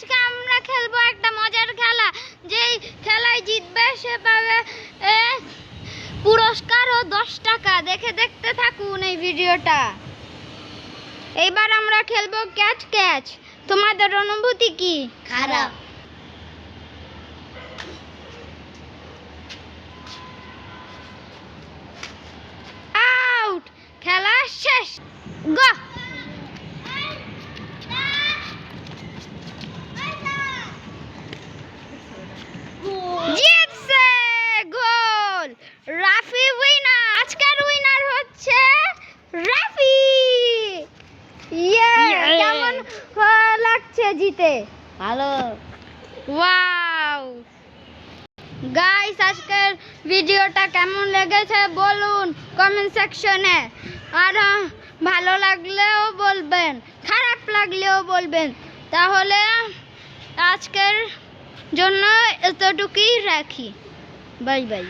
আজকে আমরা খেলবো একটা মজার খেলা। যেই খেলায় জিতবে সে পাবে পুরস্কার ও 10 টাকা। দেখতে থাকুন এই ভিডিওটা। এইবার আমরা খেলবো ক্যাচ ক্যাচ। তোমাদের অনুভূতি কি? খারাপ। আউট, খেলা শেষ। গো। জিতছে, গোল রাফি উইনার। আজকের উইনার হচ্ছে রাফি। কেমন লাগছে জিতে? ভালো। ওয়াও গাইস, আজকের ভিডিওটা কেমন লেগেছে বলুন কমেন্ট সেকশনে। আর ভালো লাগলেও বলবেন, খারাপ লাগলেও বলবেন। তাহলে আজকের জন্য এতটুকুই রাখি। Bye bye.